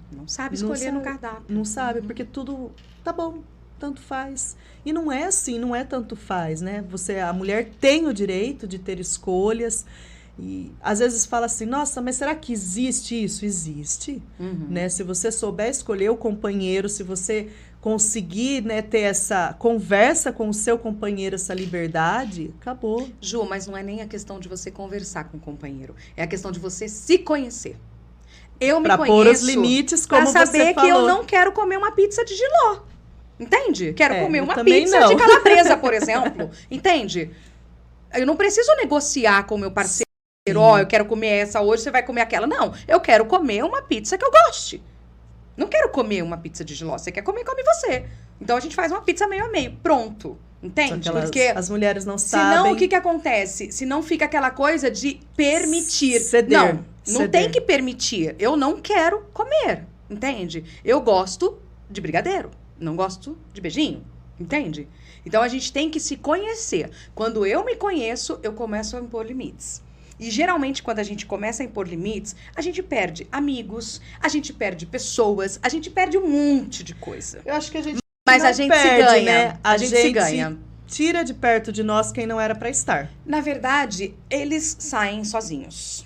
Não sabe escolher no cardápio. Não sabe, porque tudo tá bom, tanto faz. E não é assim, não é tanto faz, né? A mulher tem o direito de ter escolhas. E às vezes fala assim, nossa, mas será que existe isso? Existe, né? Se você souber escolher o companheiro, se você conseguir, né, ter essa conversa com o seu companheiro, essa liberdade, acabou. Ju, mas não é nem a questão de você conversar com o companheiro, é a questão de você se conhecer. Eu me conheço pôr os limites, como você falou. Pra saber que eu não quero comer uma pizza de jiló, entende? Quero comer uma pizza de calabresa, por exemplo, entende? Eu não preciso negociar com o meu parceiro. Eu quero comer essa hoje, você vai comer aquela. Não, eu quero comer uma pizza que eu goste. Não quero comer uma pizza de jiló. Você quer comer, come você. Então, a gente faz uma pizza meio a meio. Pronto. Entende? Porque as mulheres não sabem. Senão, o que acontece? Senão fica aquela coisa de permitir. Ceder. Não tem que permitir. Eu não quero comer. Entende? Eu gosto de brigadeiro. Não gosto de beijinho. Entende? Então, a gente tem que se conhecer. Quando eu me conheço, eu começo a impor limites. E geralmente, quando a gente começa a impor limites, a gente perde amigos, a gente perde pessoas, a gente perde um monte de coisa. Eu acho que a gente Mas não a gente perde, se ganha, né? A gente se ganha. Tira de perto de nós quem não era para estar. Na verdade, eles saem sozinhos.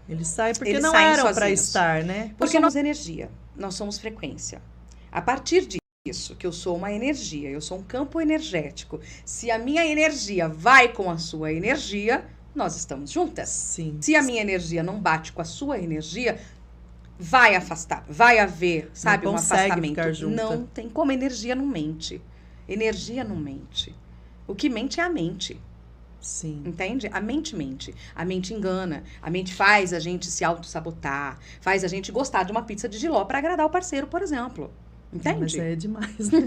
Eles saem porque não eram para estar, né? Porque nós somos energia, nós somos frequência. A partir disso, que eu sou uma energia, eu sou um campo energético. Se a minha energia vai com a sua energia... Nós estamos juntas. Sim. Se a minha energia não bate com a sua energia, vai afastar, vai haver, sabe, um afastamento. Ficar junta. Não tem como, energia não mente. Energia não mente. O que mente é a mente. Sim. Entende? A mente mente. A mente engana. A mente faz a gente se auto-sabotar. Faz a gente gostar de uma pizza de jiló para agradar o parceiro, por exemplo. Entende? Mas é demais, né?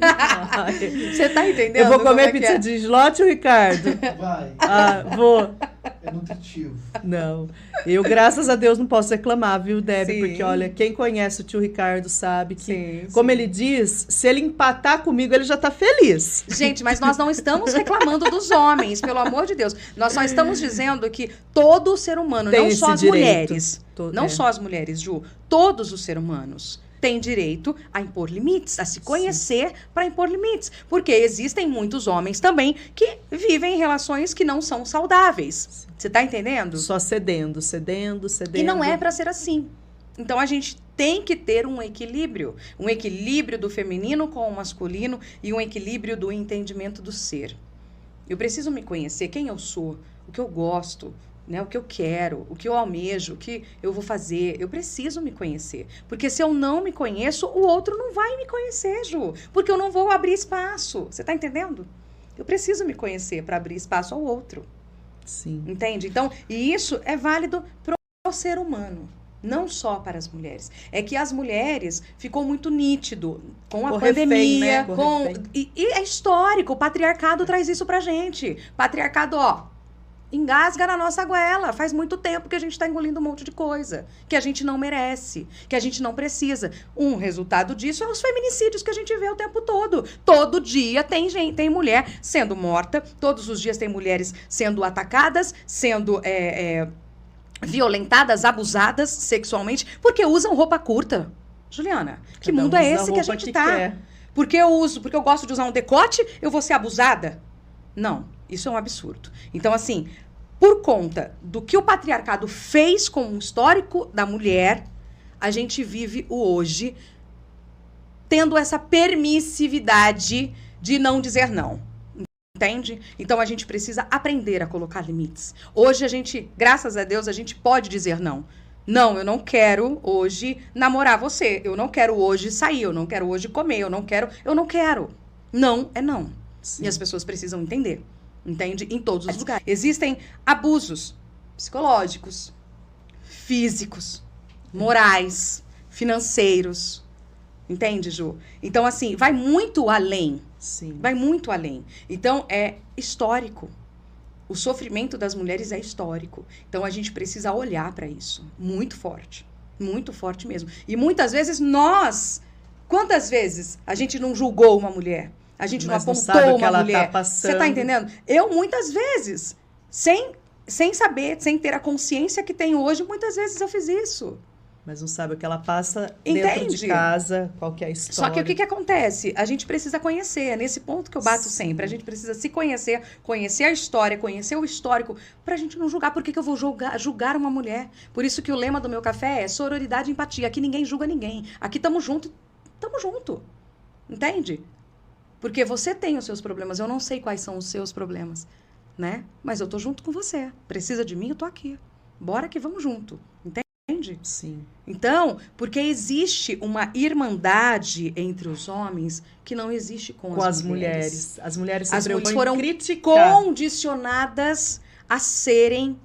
Você tá entendendo? Eu vou comer pizza de jiló, tio Ricardo? Vai. Vou. É nutritivo. Não. Eu, graças a Deus, não posso reclamar, viu, Debbie? Sim. Porque, olha, quem conhece o tio Ricardo sabe que, como ele diz, se ele empatar comigo, ele já tá feliz. Gente, mas nós não estamos reclamando dos homens, pelo amor de Deus. Nós só estamos dizendo que todo ser humano, tem não só as direito. Mulheres, não só as mulheres, Ju, todos os seres humanos têm direito a impor limites, a se conhecer para impor limites. Porque existem muitos homens também que vivem em relações que não são saudáveis. Você tá entendendo? Só cedendo. E não é para ser assim. Então, a gente tem que ter um equilíbrio do feminino com o masculino e um equilíbrio do entendimento do ser. Eu preciso me conhecer quem eu sou, o que eu gosto, né? O que eu quero, o que eu almejo, o que eu vou fazer. Eu preciso me conhecer. Porque se eu não me conheço, o outro não vai me conhecer, Ju. Porque eu não vou abrir espaço. Você tá entendendo? Eu preciso me conhecer para abrir espaço ao outro. Sim. Entende? Então, e isso é válido para o ser humano. Não só para as mulheres. É que as mulheres ficou muito nítido com a pandemia. Refém, né? E é histórico. O patriarcado traz isso pra gente. Patriarcado, ó, engasga na nossa goela. Faz muito tempo que a gente tá engolindo um monte de coisa. Que a gente não merece. Que a gente não precisa. Um resultado disso é os feminicídios que a gente vê o tempo todo. Todo dia tem mulher sendo morta. Todos os dias tem mulheres sendo atacadas, sendo violentadas, abusadas sexualmente, porque usam roupa curta. Juliana, que mundo é esse que a gente tá? Porque eu gosto de usar um decote, eu vou ser abusada? Não, isso é um absurdo. Então, assim, por conta do que o patriarcado fez com o histórico da mulher, a gente vive o hoje tendo essa permissividade de não dizer não. Entende? Então, a gente precisa aprender a colocar limites. Hoje, graças a Deus, a gente pode dizer não. Não, eu não quero hoje namorar você. Eu não quero hoje sair. Eu não quero hoje comer. Eu não quero. Não é não. Sim. E as pessoas precisam entender. Entende? Em todos os lugares. Existem abusos psicológicos, físicos, morais, financeiros. Entende, Ju? Então, assim, vai muito além. Sim. Vai muito além. Então, é histórico. O sofrimento das mulheres é histórico. Então, a gente precisa olhar para isso. Muito forte. Muito forte mesmo. E muitas vezes quantas vezes a gente não julgou uma mulher? A gente não apontou uma mulher. Você tá entendendo? Eu, muitas vezes, sem saber, sem ter a consciência que tenho hoje, muitas vezes eu fiz isso. Mas não sabe o que ela passa dentro de casa, qual que é a história. Só que o que acontece? A gente precisa conhecer, é nesse ponto que eu bato sempre. A gente precisa se conhecer, conhecer a história, conhecer o histórico, pra gente não julgar. Por que eu vou julgar uma mulher? Por isso que o lema do meu café é sororidade e empatia. Aqui ninguém julga ninguém. Aqui tamo junto. Entende? Porque você tem os seus problemas. Eu não sei quais são os seus problemas, né? Mas eu tô junto com você. Precisa de mim, eu tô aqui. Bora que vamos junto. Entende? Sim. Então, porque existe uma irmandade entre os homens que não existe com as mulheres. As mulheres as mulheres foram criticar. Condicionadas a serem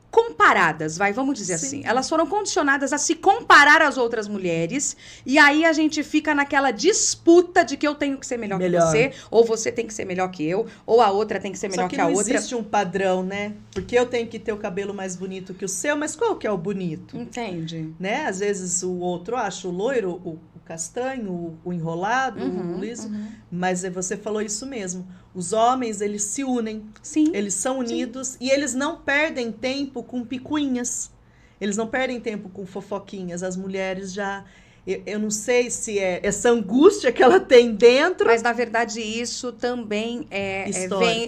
comparadas, vamos dizer assim. Elas foram condicionadas a se comparar às outras mulheres, e aí a gente fica naquela disputa de que eu tenho que ser melhor que você, ou você tem que ser melhor que eu, ou a outra tem que ser melhor que a outra. Só que não existe um padrão, né? Porque eu tenho que ter o cabelo mais bonito que o seu, mas qual que é o bonito? Entende? Né? Às vezes o outro acha o loiro, o castanho, o enrolado, o liso, mas você falou isso mesmo. Os homens, eles se unem, sim, eles são unidos, sim, e eles não perdem tempo com picuinhas, eles não perdem tempo com fofoquinhas. As mulheres já... Eu não sei se é essa angústia que ela tem dentro. Mas, na verdade, isso também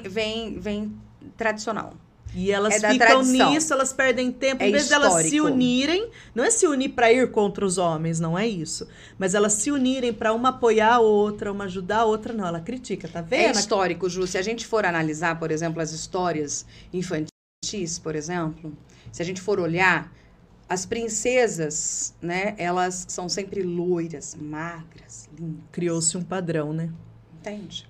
vem tradicional. E elas ficam nisso, elas perdem tempo, em vez de elas se unirem, não é se unir para ir contra os homens, não é isso, mas elas se unirem para uma apoiar a outra, uma ajudar a outra, não, ela critica, tá vendo? É histórico, Ju, se a gente for analisar, por exemplo, as histórias infantis, por exemplo, se a gente for olhar, as princesas, né, elas são sempre loiras, magras, lindas. Criou-se um padrão, né? Entende?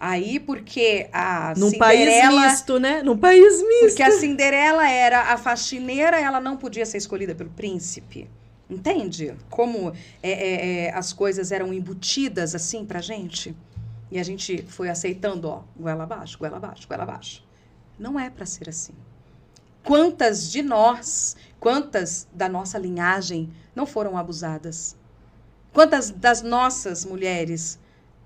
Aí, porque a Num Cinderela... país misto, né? Num país misto. Porque a Cinderela era a faxineira, ela não podia ser escolhida pelo príncipe. Entende? Como as coisas eram embutidas assim pra gente. E a gente foi aceitando, ó, goela abaixo, goela abaixo, goela abaixo. Não é pra ser assim. Quantas de nós, quantas da nossa linhagem não foram abusadas? Quantas das nossas mulheres...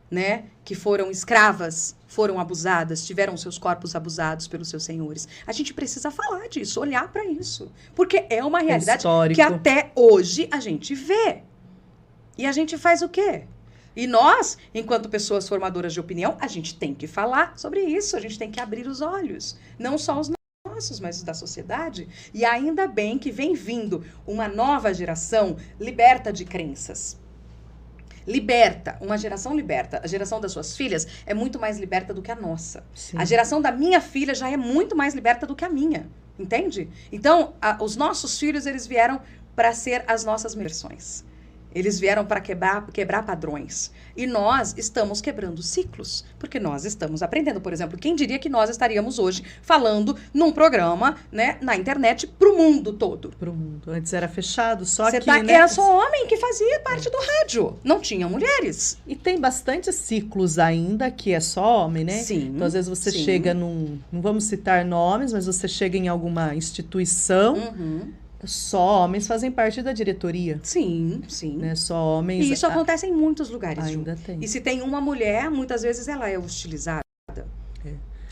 né, que foram escravas, foram abusadas, tiveram seus corpos abusados pelos seus senhores. A gente precisa falar disso, olhar para isso. Porque é uma realidade que até hoje a gente vê. E a gente faz o quê? E nós, enquanto pessoas formadoras de opinião, a gente tem que falar sobre isso, a gente tem que abrir os olhos. Não só os nossos, mas os da sociedade. E ainda bem que vem vindo uma nova geração liberta de crenças. liberta, uma geração liberta. A geração das suas filhas é muito mais liberta do que a nossa. Sim. A geração da minha filha já é muito mais liberta do que a minha, entende? Então, os nossos filhos, eles vieram para ser as nossas versões. Eles vieram para quebrar padrões. E nós estamos quebrando ciclos, porque nós estamos aprendendo. Por exemplo, quem diria que nós estaríamos hoje falando num programa, né, na internet pro mundo todo? Pro mundo. Antes era fechado, só que... né? Era só homem que fazia parte do rádio. Não tinha mulheres. E tem bastante ciclos ainda que é só homem, né? Sim. Então, às vezes você sim. chega num... Não vamos citar nomes, mas você chega em alguma instituição... Uhum. Só homens fazem parte da diretoria. Sim, sim. Né? Só homens... E isso acontece em muitos lugares, ainda Ju. tem. E se tem uma mulher, muitas vezes ela é hostilizada.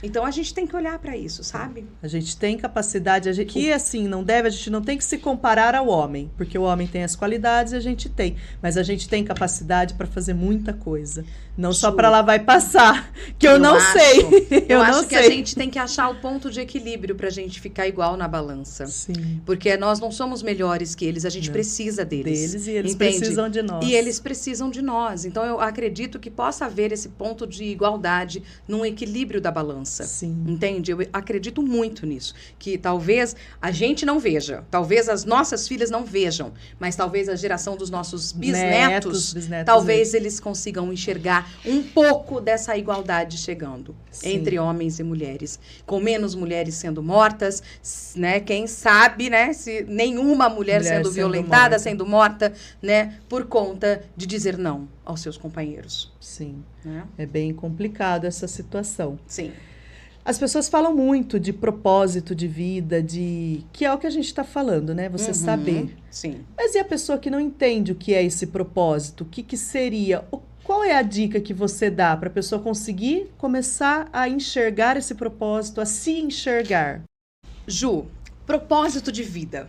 Então a gente tem que olhar para isso, sabe? A gente tem capacidade, que assim, a gente não tem que se comparar ao homem, porque o homem tem as qualidades e a gente tem, mas a gente tem capacidade para fazer muita coisa, não só para lá vai passar, que eu não sei. Eu acho que a gente tem que achar o ponto de equilíbrio pra gente ficar igual na balança. Sim. Porque nós não somos melhores que eles, a gente precisa deles. E eles entende? precisam de nós. E eles precisam de nós. Então eu acredito que possa haver esse ponto de igualdade num equilíbrio da balança. Sim. Entende? Eu acredito muito nisso. Que talvez a gente não veja, talvez as nossas filhas não vejam, mas talvez a geração dos nossos bisnetos talvez eles consigam enxergar um pouco dessa igualdade chegando. Sim. Entre homens e mulheres. Com menos mulheres sendo mortas, né? Quem sabe, né? Se nenhuma mulher sendo violentada, sendo morta, né? Por conta de dizer não aos seus companheiros. Sim. Né? É bem complicado essa situação. Sim. As pessoas falam muito de propósito de vida, que é o que a gente está falando, né? Você saber. Sim. Mas e a pessoa que não entende o que é esse propósito? O que seria? Qual é a dica que você dá para a pessoa conseguir começar a enxergar esse propósito, a se enxergar? Ju, propósito de vida.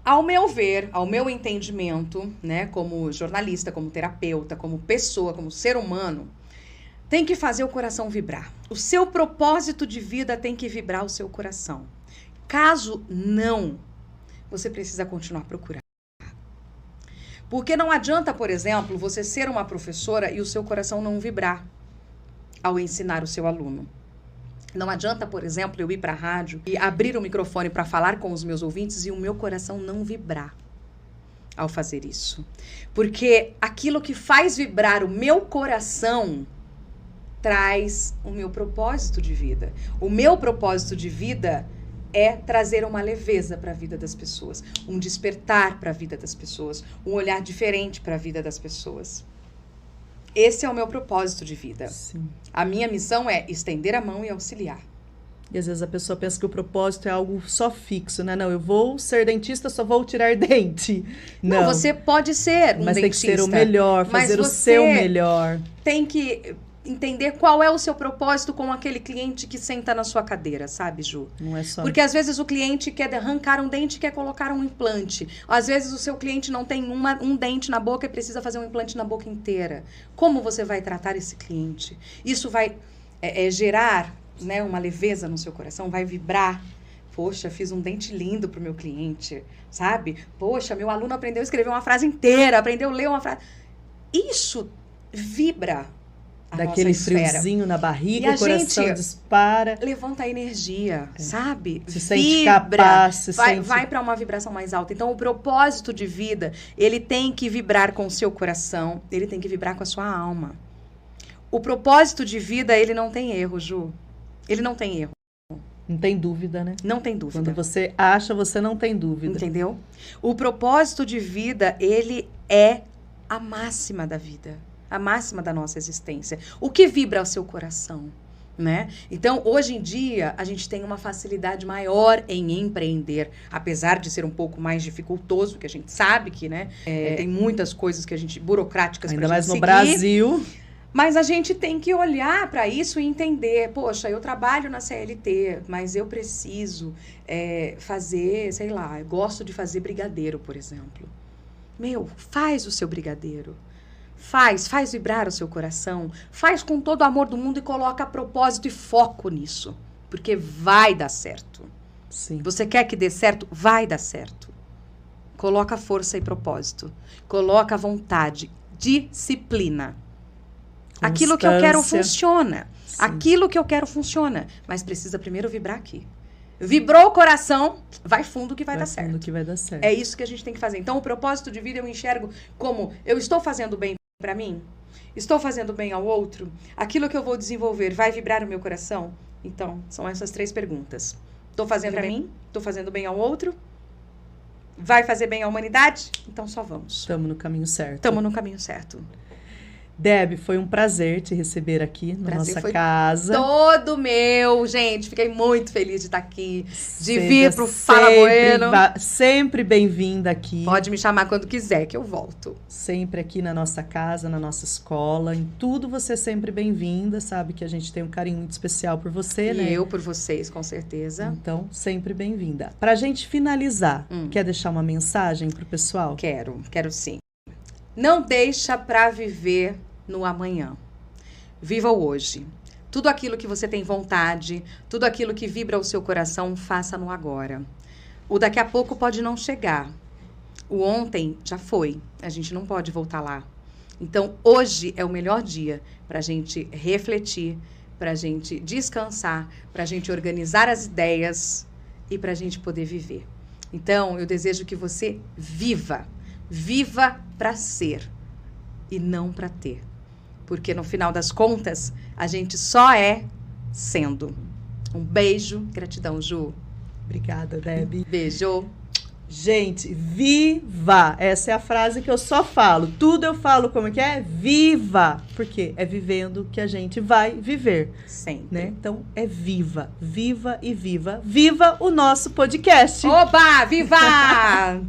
Ao meu ver, ao meu entendimento, né, como jornalista, como terapeuta, como pessoa, como ser humano, tem que fazer o coração vibrar. O seu propósito de vida tem que vibrar o seu coração. Caso não, você precisa continuar procurando. Porque não adianta, por exemplo, você ser uma professora e o seu coração não vibrar ao ensinar o seu aluno. Não adianta, por exemplo, eu ir para a rádio e abrir o microfone para falar com os meus ouvintes e o meu coração não vibrar ao fazer isso. Porque aquilo que faz vibrar o meu coração traz o meu propósito de vida. O meu propósito de vida é trazer uma leveza para a vida das pessoas, um despertar para a vida das pessoas, um olhar diferente para a vida das pessoas. Esse é o meu propósito de vida. Sim. A minha missão é estender a mão e auxiliar. E às vezes a pessoa pensa que o propósito é algo só fixo, né? Não, eu vou ser dentista, só vou tirar dente. Não, você pode ser um mas dentista. Mas tem que ser o melhor, fazer o seu melhor. Tem que entender qual é o seu propósito com aquele cliente que senta na sua cadeira, sabe, Ju? Não é só... Porque às vezes o cliente quer arrancar um dente e quer colocar um implante. Às vezes o seu cliente não tem um dente na boca e precisa fazer um implante na boca inteira. Como você vai tratar esse cliente? Isso vai gerar, né, uma leveza no seu coração, vai vibrar. Poxa, fiz um dente lindo pro meu cliente, sabe? Poxa, meu aluno aprendeu a escrever uma frase inteira, aprendeu a ler uma frase. Isso vibra daquele friozinho na barriga, o coração dispara. Levanta a energia, sabe? Se sente capaz, vai para uma vibração mais alta. Então, o propósito de vida, ele tem que vibrar com o seu coração, ele tem que vibrar com a sua alma. O propósito de vida, ele não tem erro, Ju. Ele não tem erro. Não tem dúvida, né? Não tem dúvida. Quando você acha, você não tem dúvida. Entendeu? O propósito de vida, ele é a máxima da vida. A máxima da nossa existência. O que vibra ao seu coração, né? Então, hoje em dia, a gente tem uma facilidade maior em empreender, apesar de ser um pouco mais dificultoso, que a gente sabe que, né, tem muitas coisas que a gente, burocráticas pra gente seguir. Ainda mais no Brasil. Mas a gente tem que olhar para isso e entender, poxa, eu trabalho na CLT, mas eu preciso fazer, sei lá, eu gosto de fazer brigadeiro, por exemplo. Faz o seu brigadeiro. Faz vibrar o seu coração, faz com todo o amor do mundo e coloca propósito e foco nisso, porque vai dar certo. Sim. Você quer que dê certo? Vai dar certo. Coloca força e propósito, coloca vontade, disciplina. Aquilo que eu quero Constância. funciona. Sim. Aquilo que eu quero funciona. Mas precisa primeiro vibrar aqui. Vibrou o coração, vai fundo que vai dar certo. Que vai dar certo. É isso que a gente tem que fazer. Então, o propósito de vida eu enxergo como eu estou fazendo bem para mim? Estou fazendo bem ao outro? Aquilo que eu vou desenvolver vai vibrar o meu coração? Então, são essas 3 perguntas. Estou fazendo para mim? Estou fazendo bem ao outro? Vai fazer bem à humanidade? Então, só vamos. Estamos no caminho certo. Estamos no caminho certo. Deb, foi um prazer te receber aqui na Prazer nossa foi casa. Todo meu, gente. Fiquei muito feliz de estar aqui, de Seja vir pro Fala Bueno. Sempre bem-vinda aqui. Pode me chamar quando quiser, que eu volto. Sempre aqui na nossa casa, na nossa escola. Em tudo você é sempre bem-vinda. Sabe que a gente tem um carinho muito especial por você, né? E eu por vocês, com certeza. Então, sempre bem-vinda. Pra gente finalizar, quer deixar uma mensagem pro pessoal? Quero sim. Não deixa pra viver no amanhã. Viva o hoje. Tudo aquilo que você tem vontade, tudo aquilo que vibra o seu coração, faça no agora. O daqui a pouco pode não chegar. O ontem já foi. A gente não pode voltar lá. Então, hoje é o melhor dia pra gente refletir, pra gente descansar, pra gente organizar as ideias e pra gente poder viver. Então, eu desejo que você viva. Viva pra ser e não pra ter. Porque no final das contas, a gente só é sendo. Um beijo. Gratidão, Ju. Obrigada, Deb. Beijo. Gente, viva! Essa é a frase que eu só falo. Tudo eu falo como é que é? Viva! Porque é vivendo que a gente vai viver, Sempre. né? Então, é viva. Viva e viva. Viva o nosso podcast! Oba! Viva!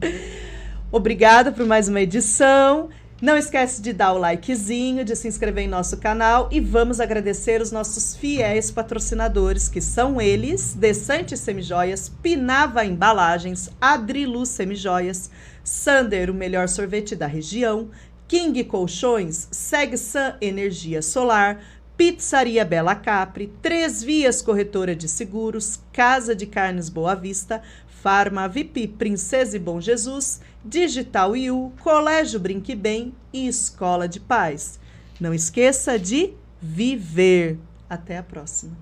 Obrigada por mais uma edição. Não esquece de dar o likezinho, de se inscrever em nosso canal e vamos agradecer os nossos fiéis patrocinadores, que são eles: Desante Semijoias, Pinava Embalagens, Adrilu Semijoias, Sander, o melhor sorvete da região, King Colchões, Segsan Energia Solar, Pizzaria Bela Capri, 3 Vias Corretora de Seguros, Casa de Carnes Boa Vista, Farma VIP Princesa e Bom Jesus, Digital IU, Colégio Brinque Bem e Escola de Paz. Não esqueça de viver. Até a próxima.